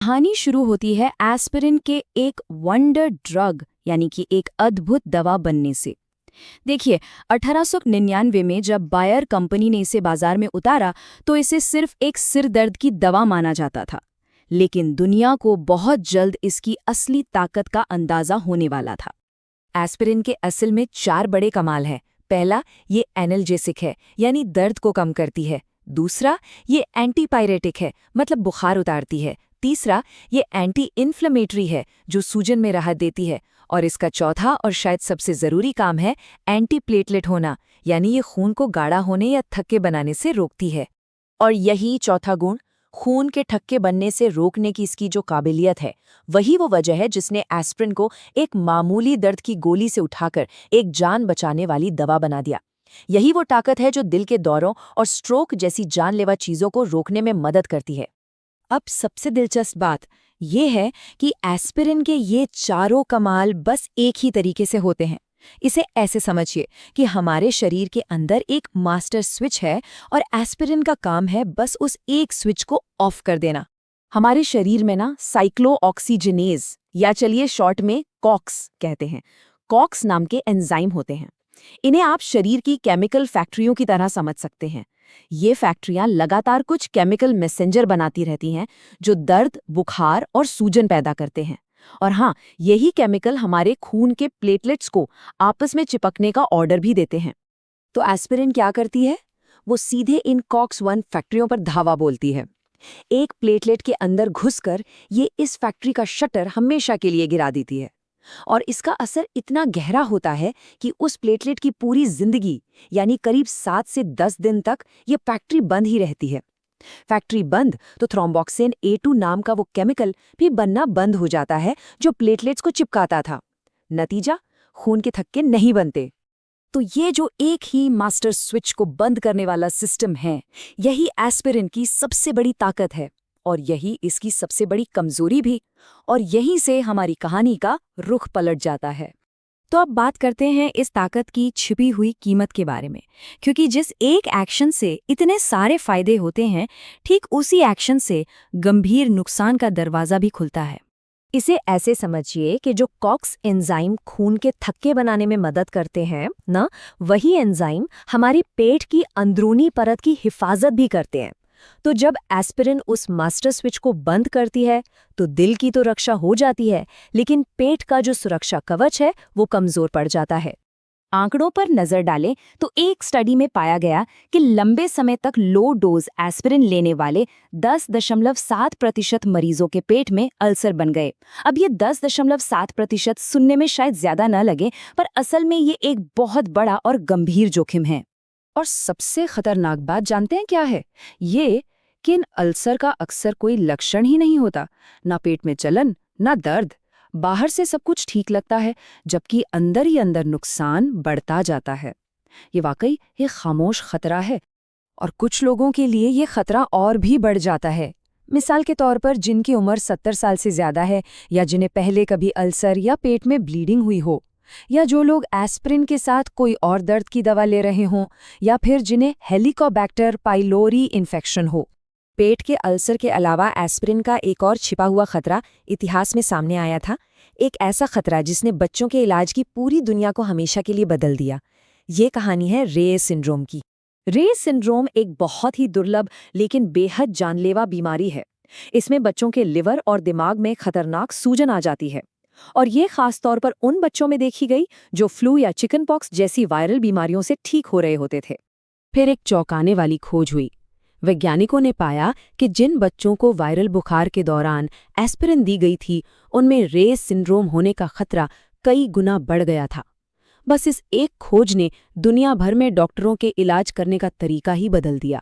कहानी शुरू होती है एस्पिरिन के एक वंडर ड्रग यानी कि एक अद्भुत दवा बनने से। देखिए, 1899 में जब बायर कंपनी ने इसे बाजार में उतारा तो इसे सिर्फ एक सिर दर्द की दवा माना जाता था। लेकिन दुनिया को बहुत जल्द इसकी असली ताकत का अंदाजा होने वाला था। एस्पिरिन के असल में 4 बड़े कमाल हैं। पहला, ये एनाल्जेसिक है, यानी दर्द को कम करती है। दूसरा, ये एंटीपायरेटिक है, मतलब बुखार उतारती है। तीसरा, ये एंटी इन्फ्लेमेटरी है, जो सूजन में राहत देती है। और इसका चौथा और शायद सबसे ज़रूरी काम है एंटी प्लेटलेट होना, यानी ये खून को गाढ़ा होने या थक्के बनाने से रोकती है। और यही चौथा गुण, खून के थक्के बनने से रोकने की इसकी जो काबिलियत है, वही वो वजह है जिसने एस्पिरिन को एक मामूली दर्द की गोली से उठाकर एक जान बचाने वाली दवा बना दिया। यही वो ताकत है जो दिल के दौरों और स्ट्रोक जैसी जानलेवा चीज़ों को रोकने में मदद करती है। अब सबसे दिलचस्प बात यह है कि एस्पिरिन के ये चारों कमाल बस एक ही तरीके से होते हैं। इसे ऐसे समझिए कि हमारे शरीर के अंदर एक मास्टर स्विच है और एस्पिरिन का काम है बस उस एक स्विच को ऑफ कर देना। हमारे शरीर में ना साइक्लोऑक्सीजिनेज या चलिए शॉर्ट में कॉक्स कहते हैं, कॉक्स नाम के एंजाइम होते हैं। इन्हें आप शरीर की केमिकल फैक्ट्रियों की तरह समझ सकते हैं। ये फैक्ट्रियां लगातार कुछ केमिकल मैसेंजर बनाती रहती हैं जो दर्द, बुखार और सूजन पैदा करते हैं। और हाँ, यही केमिकल हमारे खून के प्लेटलेट्स को आपस में चिपकने का ऑर्डर भी देते हैं। तो एस्पिरिन क्या करती है? वो सीधे इन कॉक्स 1 फैक्ट्रियों पर धावा बोलती है। एक प्लेटलेट के अंदर घुसकर ये इस फैक्ट्री का शटर हमेशा के लिए गिरा देती है। और इसका असर इतना गहरा होता है कि उस प्लेटलेट की पूरी जिंदगी यानी करीब 7 से 10 दिन तक ये फैक्ट्री बंद ही रहती है। फैक्ट्री बंद तो थ्रोम्बोक्सिन A2 नाम का वो केमिकल भी बनना बंद हो जाता है जो प्लेटलेट्स को चिपकाता था। नतीजा, खून के थक्के नहीं बनते। तो ये जो एक ही मास्टर स्विच को बंद करने वाला सिस्टम है, यही एस्पिरिन की सबसे बड़ी ताकत है और यही इसकी सबसे बड़ी कमजोरी भी। और यहीं से हमारी कहानी का रुख पलट जाता है। तो अब बात करते हैं इस ताकत की छिपी हुई कीमत के बारे में, क्योंकि जिस एक एक्शन से इतने सारे फायदे होते हैं, ठीक उसी एक्शन से गंभीर नुकसान का दरवाजा भी खुलता है। इसे ऐसे समझिए कि जो कॉक्स एंजाइम खून के थक्के बनाने में मदद करते हैं ना, वही एंजाइम हमारी पेट की अंदरूनी परत की हिफाजत भी करते हैं। तो जब एस्पिरिन उस मास्टर स्विच को बंद करती है तो दिल की तो रक्षा हो जाती है, लेकिन पेट का जो सुरक्षा कवच है वो कमजोर पड़ जाता है। आंकड़ों पर नजर डालें तो एक स्टडी में पाया गया कि लंबे समय तक लो डोज एस्पिरिन लेने वाले 10.7% मरीजों के पेट में अल्सर बन गए। अब ये 10.7% सुनने में शायद ज्यादा न लगे, पर असल में ये एक बहुत बड़ा और गंभीर जोखिम है। और सबसे खतरनाक बात जानते हैं क्या है? ये कि इन अल्सर का अक्सर कोई लक्षण ही नहीं होता, ना पेट में जलन, ना दर्द। बाहर से सब कुछ ठीक लगता है, जबकि अंदर ही अंदर नुकसान बढ़ता जाता है। ये वाकई एक खामोश खतरा है और कुछ लोगों के लिए ये खतरा और भी बढ़ जाता है। मिसाल के तौर पर जिनकी उम्र 70 साल से ज्यादा है, या जिन्हें पहले कभी अल्सर या पेट में ब्लीडिंग हुई हो, या जो लोग एस्पिरिन के साथ कोई और दर्द की दवा ले रहे हों, या फिर जिन्हें हेलिकोबैक्टर पाइलोरी इन्फेक्शन हो। पेट के अल्सर के अलावा एस्पिरिन का एक और छिपा हुआ खतरा इतिहास में सामने आया था। एक ऐसा खतरा जिसने बच्चों के इलाज की पूरी दुनिया को हमेशा के लिए बदल दिया। ये कहानी है रेयस सिंड्रोम की। रेयस सिंड्रोम एक बहुत ही दुर्लभ लेकिन बेहद जानलेवा बीमारी है। इसमें बच्चों के लिवर और दिमाग में खतरनाक सूजन आ जाती है, और ये खास तौर पर उन बच्चों में देखी गई जो फ्लू या चिकन पॉक्स जैसी वायरल बीमारियों से ठीक हो रहे होते थे। फिर एक चौंकाने वाली खोज हुई। वैज्ञानिकों ने पाया कि जिन बच्चों को वायरल बुखार के दौरान एस्पिरिन दी गई थी, उनमें रेयस सिंड्रोम होने का खतरा कई गुना बढ़ गया था। बस इस एक खोज ने दुनिया भर में डॉक्टरों के इलाज करने का तरीका ही बदल दिया।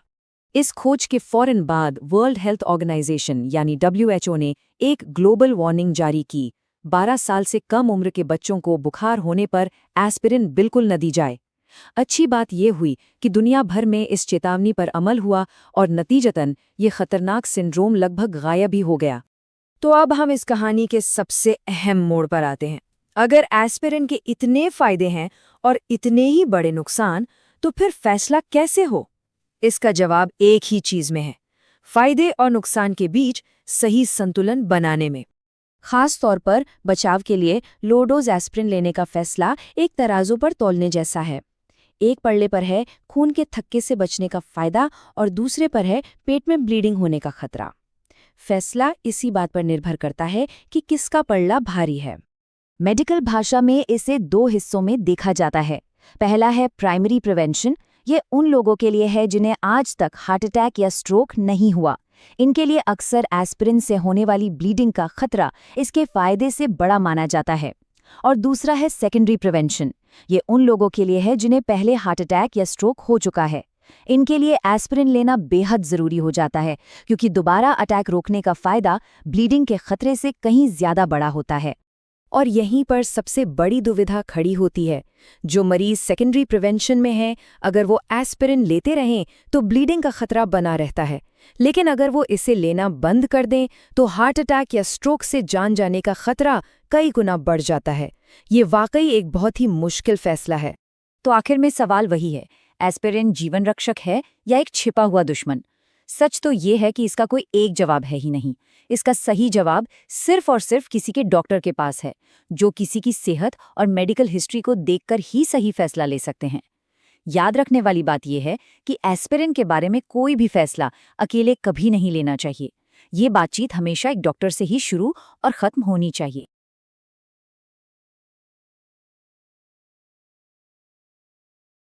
इस खोज के फौरन बाद वर्ल्ड हेल्थ ऑर्गेनाइजेशन यानी WHO ने एक ग्लोबल वार्निंग जारी की। 12 साल से कम उम्र के बच्चों को बुखार होने पर एस्पिरिन बिल्कुल न दी जाए। अच्छी बात यह हुई कि दुनिया भर में इस चेतावनी पर अमल हुआ और नतीजतन ये खतरनाक सिंड्रोम लगभग गायब ही हो गया। तो अब हम इस कहानी के सबसे अहम मोड़ पर आते हैं। अगर एस्पिरिन के इतने फायदे हैं और इतने ही बड़े नुकसान, तो फिर फैसला कैसे हो? इसका जवाब एक ही चीज में है। फायदे और नुकसान के बीच सही संतुलन बनाने में। खास तौर पर बचाव के लिए लो डोज एस्प्रिन लेने का फैसला एक तराजू पर तौलने जैसा है। एक पल्ले पर है खून के थक्के से बचने का फायदा और दूसरे पर है पेट में ब्लीडिंग होने का खतरा। फैसला इसी बात पर निर्भर करता है कि किसका पल्ला भारी है। मेडिकल भाषा में इसे 2 हिस्सों में देखा जाता है। पहला है प्राइमरी प्रिवेंशन। ये उन लोगों के लिए है जिन्हें आज तक हार्ट अटैक या स्ट्रोक नहीं हुआ। इनके लिए अक्सर एस्पिरिन से होने वाली ब्लीडिंग का खतरा इसके फायदे से बड़ा माना जाता है। और दूसरा है सेकेंडरी प्रिवेंशन। ये उन लोगों के लिए है जिन्हें पहले हार्ट अटैक या स्ट्रोक हो चुका है। इनके लिए एस्पिरिन लेना बेहद ज़रूरी हो जाता है, क्योंकि दोबारा अटैक रोकने का फ़ायदा ब्लीडिंग के खतरे से कहीं ज़्यादा बड़ा होता है। और यहीं पर सबसे बड़ी दुविधा खड़ी होती है। जो मरीज सेकेंडरी प्रिवेंशन में है, अगर वो एस्पिरिन लेते रहें तो ब्लीडिंग का खतरा बना रहता है, लेकिन अगर वो इसे लेना बंद कर दें तो हार्ट अटैक या स्ट्रोक से जान जाने का खतरा कई गुना बढ़ जाता है। ये वाकई एक बहुत ही मुश्किल फैसला है। तो आखिर में सवाल वही है, एस्पिरिन जीवन रक्षक है या एक छिपा हुआ दुश्मन? सच तो ये है कि इसका कोई एक जवाब है ही नहीं। इसका सही जवाब सिर्फ और सिर्फ किसी के डॉक्टर के पास है, जो किसी की सेहत और मेडिकल हिस्ट्री को देखकर ही सही फैसला ले सकते हैं। याद रखने वाली बात यह है कि एस्पिरिन के बारे में कोई भी फैसला अकेले कभी नहीं लेना चाहिए। ये बातचीत हमेशा एक डॉक्टर से ही शुरू और खत्म होनी चाहिए।